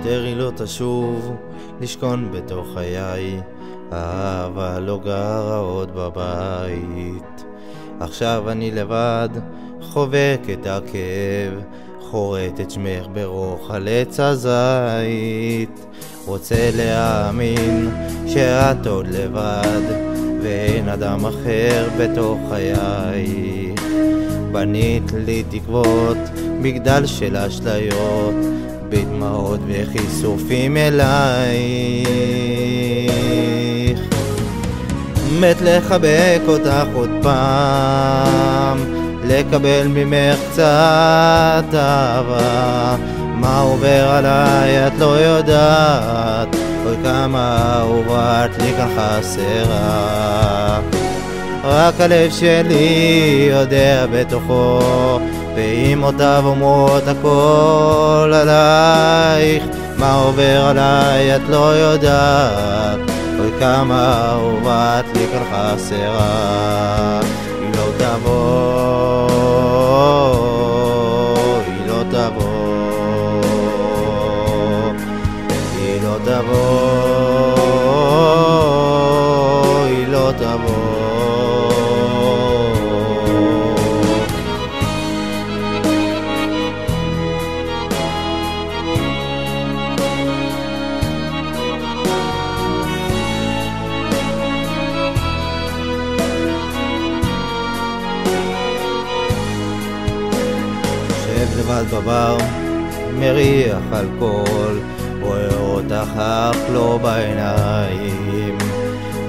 יותר היא לא תשוב לשכון בתוך חיי, האהבה לא גרה עוד בבית. עכשיו אני לבד, חובק את הכאב, חורט את שמך ברוח על עץ הזית. רוצה להאמין שאת עוד לבד, ואין אדם אחר בתוך חייך. בנית לי תקוות, מגדל של אשליות, בדמעות וכיסופים אלייך. מת לחבק אותך עוד פעם, לקבל ממך קצת אהבה. מה עובר עליי את לא יודעת, אוי כמה אהובה את לי כאן חסרה. רק הלב שלי יודע בתוכו, ואימותיו אומרות הכל עלייך. מה עובר עליי את לא יודעת, אוי כמה אהובה את לי כאן חסרה. היא לא תבוא, היא לא תבוא, היא לא תבוא, היא לא תבוא. לבד בבר, מריח אלכוהול, רואה אותך אך לא בעיניים.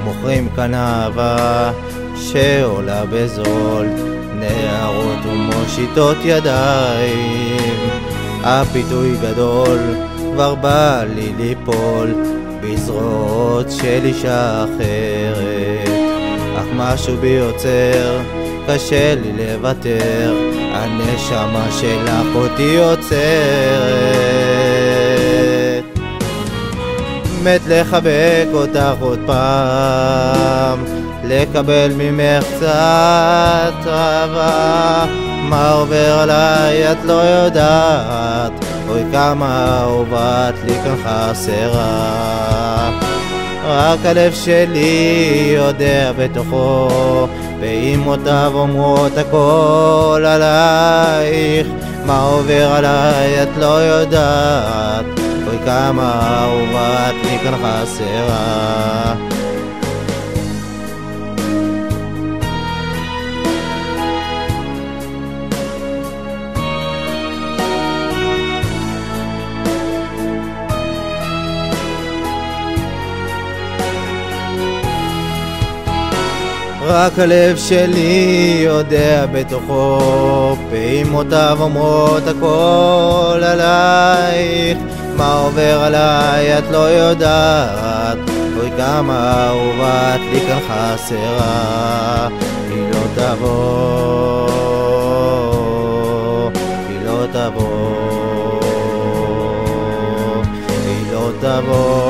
מוכרים כאן אהבה שעולה בזול, נערות ומושיטות ידיים. הפיתוי גדול, כבר בא לי ליפול בזרועות של אישה אחרת. אך משהו בי יוצר, קשה לי לוותר, הנשמה שלך אותי יוצרת. מת לחבק אותך עוד פעם, לקבל ממך קצת אהבה. מה עובר עליי את לא יודעת, אוי כמה אהובה את לי כאן חסרה. רק הלב שלי יודע בתוכו, ואימותיו אומרות הכל עלייך. מה עובר עליי את לא יודעת, אוי כמה אהובה את לי כאן חסרה. רק הלב שלי יודע בתוכו, פעימותיו אומרות הכל עלייך. מה עובר עליי את לא יודעת, אוי כמה אהובה את לי כאן חסרה. היא לא תבוא, היא לא תבוא, היא לא תבוא.